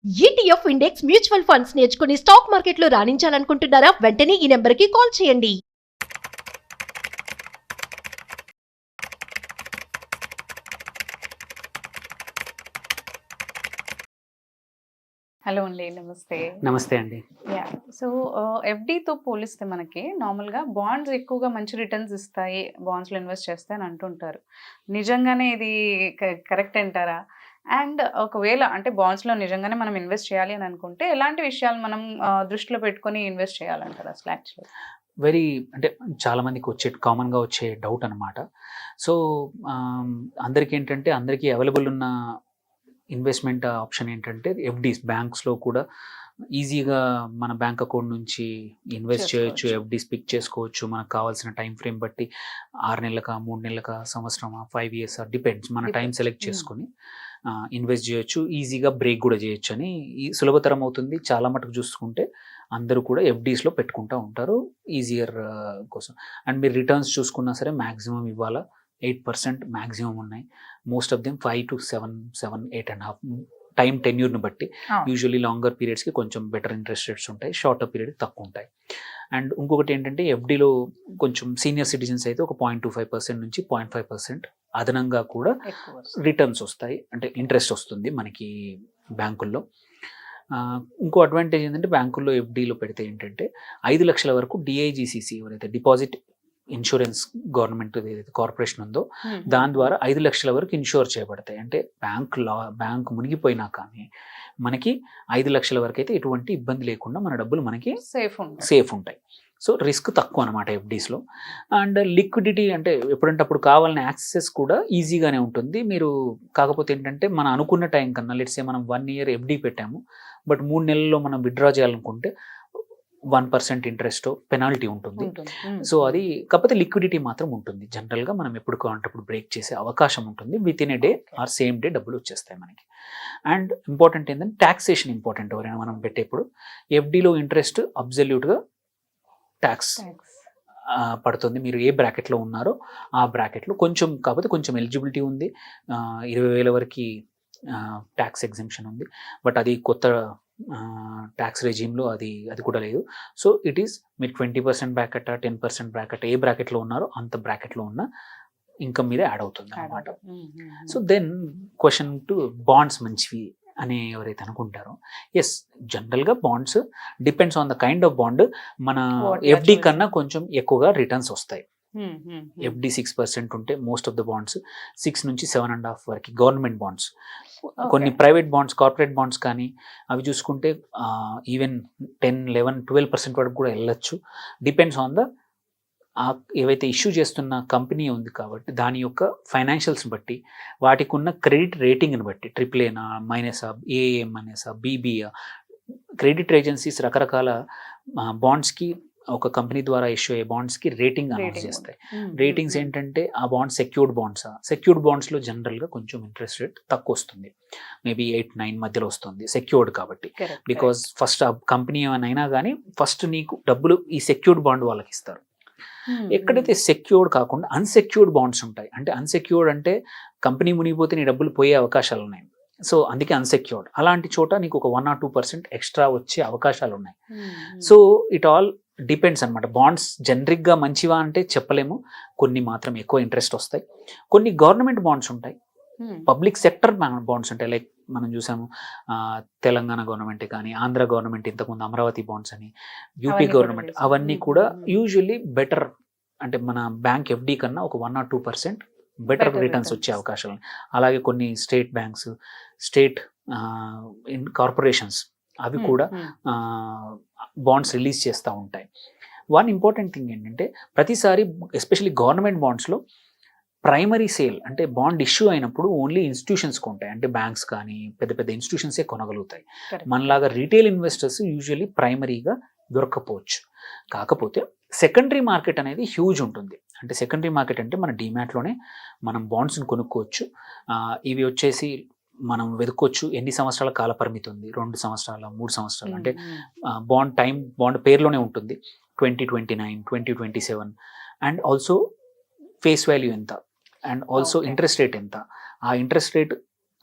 ETF index mutual funds నేర్చుకుని stock మార్కెట్లో రాణించాలనుకుంటున్నారా? వెంటనే ఈ నెంబర్కి కాల్ చేయండి. హలో అండి, నమస్తే. నమస్తే అండి. సో ఎఫ్డీతో పోలిస్తే మనకి నార్మల్గా బాండ్స్ ఎక్కువగా మంచి రిటర్న్స్ ఇస్తాయి, బాండ్స్లో ఇన్వెస్ట్ చేస్తే అని అంటుంటారు. నిజంగానే ఇది కరెక్ట్ అంటారా? అండ్ ఒకవేళ అంటే బాండ్స్లో నిజంగానే మనం ఇన్వెస్ట్ చేయాలి అని అనుకుంటే ఎలాంటి విషయాలు మనం దృష్టిలో పెట్టుకొని ఇన్వెస్ట్ చేయాలంటారు అసలు యాక్చువల్లీ? వెరీ అంటే చాలామందికి కామన్గా వచ్చే డౌట్ అనమాట. సో అందరికీ ఏంటంటే అందరికీ అవైలబుల్ ఉన్న ఇన్వెస్ట్మెంట్ ఆప్షన్ ఏంటంటే ఎఫ్డీస్. బ్యాంక్స్లో కూడా ఈజీగా మన బ్యాంక్ అకౌంట్ నుంచి ఇన్వెస్ట్ చేయొచ్చు, ఎఫ్డీస్ పిక్ చేసుకోవచ్చు. మనకు కావాల్సిన టైం ఫ్రేమ్ బట్టి 6 నెలలకా, 3 నెలలకా, సంవత్సరమా, 5 years డిపెండ్స్. మన టైం సెలెక్ట్ చేసుకొని ఇన్వెస్ట్ చేయొచ్చు, ఈజీగా బ్రేక్ కూడా చేయొచ్చు అని సులభతరం అవుతుంది. చాలా మటుకు చూసుకుంటే అందరూ కూడా ఎఫ్డీస్లో పెట్టుకుంటూ ఉంటారు ఈజియర్ కోసం. అండ్ మీరు రిటర్న్స్ చూసుకున్నా సరే మ్యాక్సిమం ఇవాళ 8% మ్యాక్సిమం ఉన్నాయి. Most of them 5 to 7, 8.5 time టెన్యూర్ని బట్టి. యూజువల్లీ లాంగర్ పీరియడ్స్కి కొంచెం బెటర్ ఇంట్రెస్ట్ రేట్స్ ఉంటాయి, షార్టర్ పీరియడ్ తక్కువ ఉంటాయి. అండ్ ఇంకొకటి ఏంటంటే ఎఫ్డీలో కొంచెం సీనియర్ సిటిజన్స్ అయితే ఒక 0.25% నుంచి 0.5% అదనంగా కూడా రిటర్న్స్ వస్తాయి, అంటే ఇంట్రెస్ట్ వస్తుంది మనకి బ్యాంకుల్లో. ఇంకో అడ్వాంటేజ్ ఏంటంటే బ్యాంకుల్లో ఎఫ్డీలో పెడితే ఏంటంటే 5 లక్షల వరకు డిఐజిసిసి ఎవరైతే డిపాజిట్ ఇన్సూరెన్స్ గవర్నమెంట్ ఏదైతే కార్పొరేషన్ ఉందో దాని ద్వారా 5 లక్షల వరకు ఇన్షూర్ చేయబడతాయి. అంటే బ్యాంక్ మునిగిపోయినా కానీ మనకి 5 లక్షల వరకు అయితే ఎటువంటి ఇబ్బంది లేకుండా మన డబ్బులు మనకి సేఫ్ ఉంటాయి. సో రిస్క్ తక్కువ అనమాట ఎఫ్డీస్లో. అండ్ లిక్విడిటీ అంటే ఎప్పుడంటే అప్పుడు కావాలనే యాక్సెస్ కూడా ఈజీగానే ఉంటుంది. మీరు కాకపోతే ఏంటంటే మనం అనుకున్న టైం కన్నా లెట్స్ సే మనం 1 year ఎఫ్డీ పెట్టాము, బట్ 3 నెలల్లో మనం విత్డ్రా చేయాలనుకుంటే 1% ఇంట్రెస్ట్ పెనాల్టీ ఉంటుంది. సో అది కాకపోతే లిక్విడిటీ మాత్రం ఉంటుంది. జనరల్గా మనం ఎప్పుడు కావాలంటే అప్పుడు బ్రేక్ చేసే అవకాశం ఉంటుంది. With in a day or same day డబ్బులు వచ్చేస్తాయి మనకి. అండ్ ఇంపార్టెంట్ ఏంటంటే ట్యాక్సేషన్ ఇంపార్టెంట్. ఎవరైనా మనం పెట్టేప్పుడు ఎఫ్డీలో ఇంట్రెస్ట్ అబ్జల్యూట్గా ట్యాక్స్ పడుతుంది. మీరు ఏ బ్రాకెట్లో ఉన్నారో ఆ బ్రాకెట్లో కొంచెం కాకపోతే కొంచెం ఎలిజిబిలిటీ ఉంది. 20,000 వరకు ట్యాక్స్ ఎగ్జెంప్షన్ ఉంది, బట్ అది కొత్త ట్యాక్స్ రెజీమ్లో అది కూడా లేదు. సో ఇట్ ఈస్ మీరు 20% బ్రాకెట్, 10% బ్రాకెట్, ఏ బ్రాకెట్లో ఉన్నారో అంత బ్రాకెట్లో ఉన్న ఇన్కమ్ మీద యాడ్ అవుతుంది అన్నమాట. So then question two bonds మంచివి అని ఎవరైతే అనుకుంటారో, ఎస్ జనరల్గా bonds depends on the kind of bond. మన ఎఫ్డి కన్నా కొంచెం ఎక్కువగా రిటర్న్స్ వస్తాయి. ఎఫ్డి 6% ఉంటే మోస్ట్ ఆఫ్ ద బాండ్స్ 6 నుంచి 7.5 వరకు గవర్నమెంట్ బాండ్స్. కొన్ని ప్రైవేట్ బాండ్స్, కార్పొరేట్ బాండ్స్ కానీ అవి చూసుకుంటే ఈవెన్ 10, 11, 12% వరకు కూడా వెళ్ళొచ్చు. డిపెండ్స్ ఆన్ ద ఏవైతే ఇష్యూ చేస్తున్న కంపెనీ ఉంది కాబట్టి దాని యొక్క ఫైనాన్షియల్స్ని బట్టి, వాటికి ఉన్న క్రెడిట్ రేటింగ్ని బట్టి, AAA మైనసా, AM అనేసా, BBA, credit agencies రకరకాల బాండ్స్కి ఒక కంపెనీ ద్వారా ఇష్యూ అయ్యే బాండ్స్కి రేటింగ్ అనౌన్స్ చేస్తాయి. రేటింగ్స్ ఏంటంటే ఆ బాండ్స్ సెక్యూర్డ్ బాండ్స్లో జనరల్గా కొంచెం ఇంట్రెస్ట్ రేట్ తక్కువ వస్తుంది. మేబీ 8-9 మధ్యలో వస్తుంది సెక్యూర్డ్ కాబట్టి. బికాజ్ ఫస్ట్ ఆ కంపెనీ ఏమైనా కానీ ఫస్ట్ నీకు డబ్బులు ఈ సెక్యూర్డ్ బాండ్ వాళ్ళకి ఇస్తారు. ఎక్కడైతే సెక్యూర్డ్ కాకుండా అన్సెక్యూర్డ్ బాండ్స్ ఉంటాయి, అంటే అన్సెక్యూర్డ్ అంటే కంపెనీ మునిగిపోతే నీ డబ్బులు పోయే అవకాశాలు ఉన్నాయి. సో అందుకే అన్సెక్యూర్డ్. అలాంటి చోట నీకు ఒక 1 or 2% ఎక్స్ట్రా వచ్చే అవకాశాలు ఉన్నాయి. సో ఇట్ ఆల్ డిపెండ్స్ అనమాట. బాండ్స్ జనరిక్గా మంచివా అంటే చెప్పలేము. కొన్ని మాత్రం ఎక్కువ ఇంట్రెస్ట్ వస్తాయి. కొన్ని గవర్నమెంట్ బాండ్స్ ఉంటాయి, పబ్లిక్ సెక్టర్ బాండ్స్ ఉంటాయి. లైక్ మనం చూసాము తెలంగాణ గవర్నమెంట్ కానీ, ఆంధ్ర గవర్నమెంట్ ఇంతకుముందు అమరావతి బాండ్స్ అని, యూపీ గవర్నమెంట్, అవన్నీ కూడా యూజువల్లీ బెటర్. అంటే మన బ్యాంక్ ఎఫ్డి కన్నా ఒక 1 or 2% బెటర్ రిటర్న్స్ వచ్చే అవకాశాలు. అలాగే కొన్ని స్టేట్ బ్యాంక్స్, స్టేట్ కార్పొరేషన్స్ అవి కూడా బాండ్స్ రిలీజ్ చేస్తూ ఉంటాయి. వన్ ఇంపార్టెంట్ థింగ్ ఏంటంటే ప్రతిసారి ఎస్పెషల్లీ గవర్నమెంట్ బాండ్స్లో ప్రైమరీ సేల్ అంటే బాండ్ ఇష్యూ అయినప్పుడు ఓన్లీ ఇన్స్టిట్యూషన్స్కి ఉంటాయి. అంటే బ్యాంక్స్ కానీ పెద్ద పెద్ద ఇన్స్టిట్యూషన్సే కొనగలుగుతాయి. మనలాగా రీటైల్ ఇన్వెస్టర్స్ యూజువల్లీ ప్రైమరీగా దొరక్కపోవచ్చు. కాకపోతే సెకండరీ మార్కెట్ అనేది హ్యూజ్ ఉంటుంది. అంటే సెకండరీ మార్కెట్ అంటే మన డీమ్యాట్లోనే మనం బాండ్స్ని కొనుక్కోవచ్చు. ఇవి వచ్చేసి మనం వెతుక్కోవచ్చు. ఎన్ని సంవత్సరాల కాల పరిమితి ఉంది, 2 సంవత్సరాల, 3 సంవత్సరాలు, అంటే బాండ్ పేరులోనే ఉంటుంది. 2029, 2027, అండ్ ఆల్సో ఫేస్ వాల్యూ ఎంత, అండ్ ఆల్సో ఇంట్రెస్ట్ రేట్ ఎంత. ఆ ఇంట్రెస్ట్ రేట్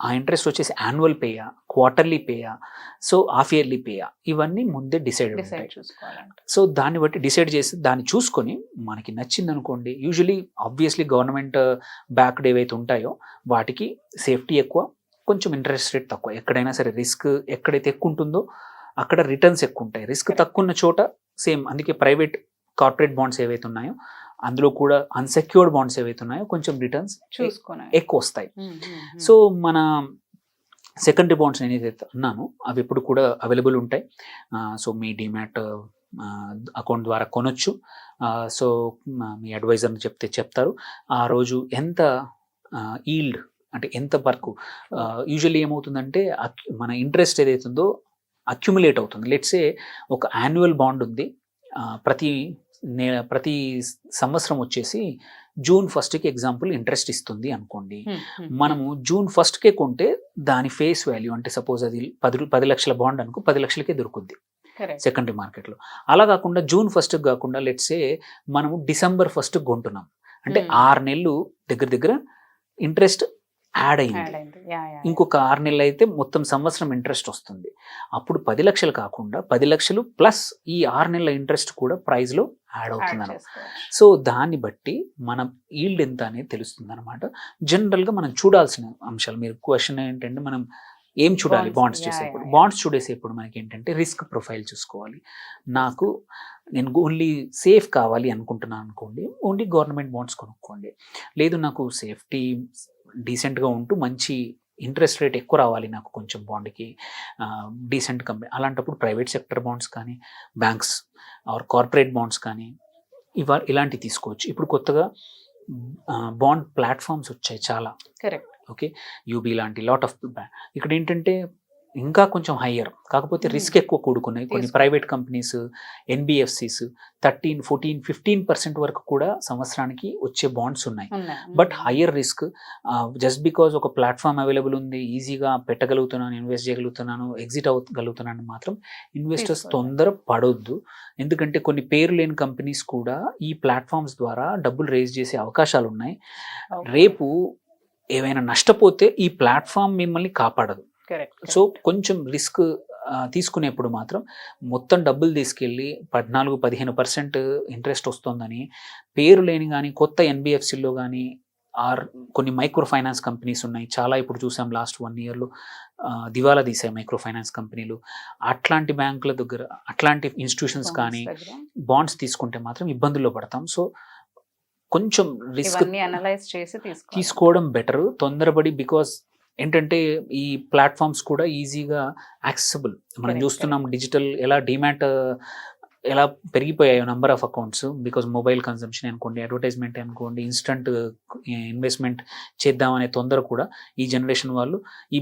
ఆ ఇంట్రెస్ట్ వచ్చేసి యాన్యువల్ పేయా, క్వార్టర్లీ పేయా, సో హాఫ్ ఇయర్లీ పేయా, ఇవన్నీ ముందే డిసైడ్ ఉంటాయి. చూసుకోవాలంటే సో దాన్ని బట్టి డిసైడ్ చేసి దాన్ని చూసుకొని మనకి నచ్చింది అనుకోండి. యూజువలీ ఆబ్వియస్లీ గవర్నమెంట్ బ్యాక్డ్ ఏవైతే ఉంటాయో వాటికి సేఫ్టీ ఎక్కువ, కొంచెం ఇంట్రెస్ట్ రేట్ తక్కువ. ఎక్కడైనా సరే రిస్క్ ఎక్కడైతే ఎక్కువ ఉంటుందో అక్కడ రిటర్న్స్ ఎక్కువ ఉంటాయి. రిస్క్ తక్కువ ఉన్న చోట సేమ్, అందుకే ప్రైవేట్ కార్పొరేట్ బాండ్స్ ఏవైతే ఉన్నాయో అందులో కూడా అన్సెక్యూర్డ్ బాండ్స్ ఏవైతే ఉన్నాయో కొంచెం రిటర్న్స్ చూసుకున్నాను. ఎక్కువ వస్తాయి. సో మన సెకండరీ బాండ్స్ నేను ఏదైతే అన్నానో అవి ఎప్పుడు కూడా అవైలబుల్ ఉంటాయి. సో మీ డిమాట్ అకౌంట్ ద్వారా కొనొచ్చు. సో మీ అడ్వైజర్ని చెప్తారు ఆ రోజు ఎంత ఈల్డ్ అంటే ఎంత వరకు. యూజువల్లీ ఏమవుతుందంటే మన ఇంట్రెస్ట్ ఏదైతే ఉందో అక్యుములేట్ అవుతుంది. లెట్సే ఒక యాన్యువల్ బాండ్ ఉంది, ప్రతి సంవత్సరం వచ్చేసి జూన్ 1కి ఎగ్జాంపుల్ ఇంట్రెస్ట్ ఇస్తుంది అనుకోండి. మనము జూన్ 1కే కొంటే దాని ఫేస్ వాల్యూ అంటే సపోజ్ అది 10 లక్షల బాండ్ అనుకో 10 లక్షలకే దొరుకుద్ది సెకండరీ మార్కెట్లో. అలా కాకుండా జూన్ 1కి కాకుండా లెట్సే మనము డిసెంబర్ 1కి కొంటున్నాం అంటే 6 నెలలు దగ్గర ఇంట్రెస్ట్ యాడ్ అయింది. ఇంకొక 6 నెలలు అయితే మొత్తం సంవత్సరం ఇంట్రెస్ట్ వస్తుంది. అప్పుడు 10 లక్షలు కాకుండా 10 లక్షలు ప్లస్ ఈ 6 నెలల ఇంట్రెస్ట్ కూడా ప్రైస్లో యాడ్ అవుతుంది. సో దాన్ని బట్టి మనం ఈల్డ్ ఎంత అనేది తెలుస్తుంది అనమాట. జనరల్గా మనం చూడాల్సిన అంశాలు, మీరు క్వశ్చన్ ఏంటంటే మనం ఏం చూడాలి బాండ్స్ చేసేప్పుడు. బాండ్స్ చూడేసేప్పుడు మనకి ఏంటంటే రిస్క్ ప్రొఫైల్ చూసుకోవాలి. నేను ఓన్లీ సేఫ్ కావాలి అనుకుంటున్నాను అనుకోండి, ఓన్లీ గవర్నమెంట్ బాండ్స్ కొనుక్కోండి. లేదు నాకు సేఫ్టీ డీసెంట్గా ఉంటూ మంచి ఇంట్రెస్ట్ రేట్ ఎక్కువ రావాలి నాకు కొంచెం బాండ్కి, డీసెంట్ కంపెనీ, అలాంటప్పుడు ప్రైవేట్ సెక్టర్ బాండ్స్ కానీ బ్యాంక్స్ ఆర్ కార్పొరేట్ బాండ్స్ కానీ ఇలాంటివి తీసుకోవచ్చు. ఇప్పుడు కొత్తగా బాండ్ ప్లాట్ఫామ్స్ వచ్చాయి చాలా. కరెక్ట్. ఓకే, యూబీ లాంటి లాట్ ఆఫ్ ఇక్కడ ఏంటంటే ఇంకా కొంచెం హయ్యర్, కాకపోతే రిస్క్ ఎక్కువ కూడుకున్నాయి. కొన్ని ప్రైవేట్ కంపెనీస్, ఎన్బిఎఫ్సిస్ 13, 14, 15% వరకు కూడా సంవత్సరానికి వచ్చే బాండ్స్ ఉన్నాయి. But higher risk. Just because ఒక ప్లాట్ఫామ్ అవైలబుల్ ఉంది, ఈజీగా పెట్టగలుగుతున్నాను, ఇన్వెస్ట్ చేయగలుగుతున్నాను, ఎగ్జిట్ అవ్వగలుగుతున్నాను మాత్రం ఇన్వెస్టర్స్ తొందర పడొద్దు. ఎందుకంటే కొన్ని పేరు లేని కంపెనీస్ కూడా ఈ ప్లాట్ఫామ్స్ ద్వారా డబ్బులు రేజ్ చేసే అవకాశాలు ఉన్నాయి. రేపు ఏవైనా నష్టపోతే ఈ ప్లాట్ఫామ్ మిమ్మల్ని కాపాడదు. సో కొంచెం రిస్క్ తీసుకునేప్పుడు మాత్రం మొత్తం డబ్బులు తీసుకెళ్ళి 14-15% ఇంట్రెస్ట్ వస్తుందని పేరు లేని కానీ కొత్త ఎన్బిఎఫ్సిలో కానీ కొన్ని మైక్రో ఫైనాన్స్ కంపెనీస్ ఉన్నాయి చాలా. ఇప్పుడు చూసాం లాస్ట్ 1 yearలో దివాలా తీసాయి మైక్రో ఫైనాన్స్ కంపెనీలు. అట్లాంటి బ్యాంకుల దగ్గర అట్లాంటి ఇన్స్టిట్యూషన్స్ కానీ బాండ్స్ తీసుకుంటే మాత్రం ఇబ్బందుల్లో పడతాం. సో కొంచెం రిస్క్ తీసుకోవడం బెటర్ తొందరపడి. బికాస్ ఏంటంటే ఈ ప్లాట్ఫామ్స్ కూడా ఈజీగా యాక్సెసిబుల్. మనం చూస్తున్నాం డిజిటల్ ఎలా డిమాట్ ఎలా పెరిగిపోయాయో number of accounts. Because mobile consumption అనుకోండి, అడ్వర్టైజ్మెంట్ అనుకోండి, ఇన్స్టంట్ ఇన్వెస్ట్మెంట్ చేద్దామనే తొందర కూడా ఈ జనరేషన్ వాళ్ళు ఈ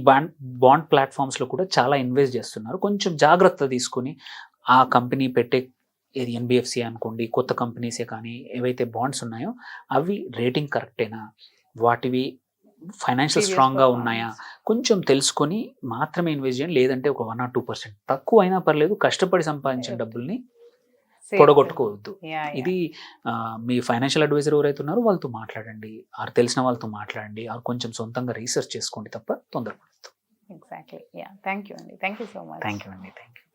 బాండ్ ప్లాట్ఫామ్స్లో కూడా చాలా ఇన్వెస్ట్ చేస్తున్నారు. కొంచెం జాగ్రత్త తీసుకొని ఆ కంపెనీ పెట్టే ఏది ఎన్బిఎఫ్సి అనుకోండి, కొత్త కంపెనీసే కానీ ఏవైతే బాండ్స్ ఉన్నాయో అవి రేటింగ్ కరెక్టేనా, వాటివి ఫైనాన్షియల్ స్ట్రాంగ్గా ఉన్నాయా కొంచెం తెలుసుకొని మాత్రమే ఇన్వెస్ట్ చేయండి. లేదంటే ఒక 1 or 2% తక్కువ అయినా పర్లేదు, కష్టపడి సంపాదించిన డబ్బుల్ని పొడగొట్టుకోవద్దు. ఇది మీ ఫైనాన్షియల్ అడ్వైజర్ ఎవరైతే ఉన్నారో వాళ్ళతో మాట్లాడండి, ఆర్ తెలిసిన వాళ్ళతో మాట్లాడండి, ఆర్ కొంచెం సొంతంగా రీసెర్చ్ చేసుకోండి తప్ప తొందరపడద్దు. ఎగ్జాక్ట్లీ. థ్యాంక్ యూ అండి. Thank you so much. Thank you అండి. Thank you.